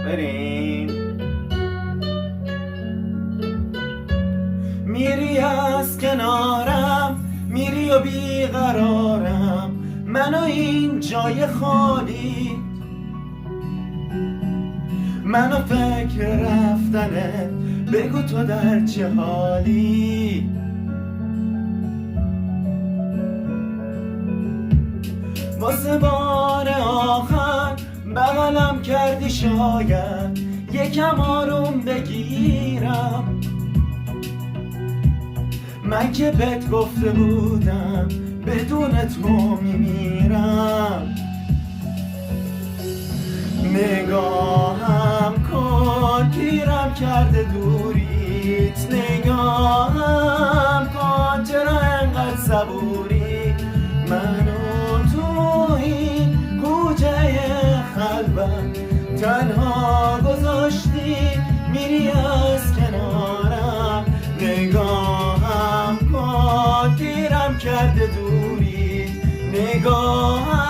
بریم. میری از کنارم، میری و بیقرارم، من و این جای خالی، من و فکر رفتنت، بگو تو در چه حالی. واسه بار آخر بغلم کردی، شاید یکم آروم بگیرم. من که بهت گفته بودم بدون تو میمیرم. نگاهم کن پیرم کرده دوریت، نگاهم کن چرا انقدر صبوری. منو تو این کوچه خلوت تنها گذاشتی، میری از کنارم. نگاهم کن پیرم کرده دوری، نگاهم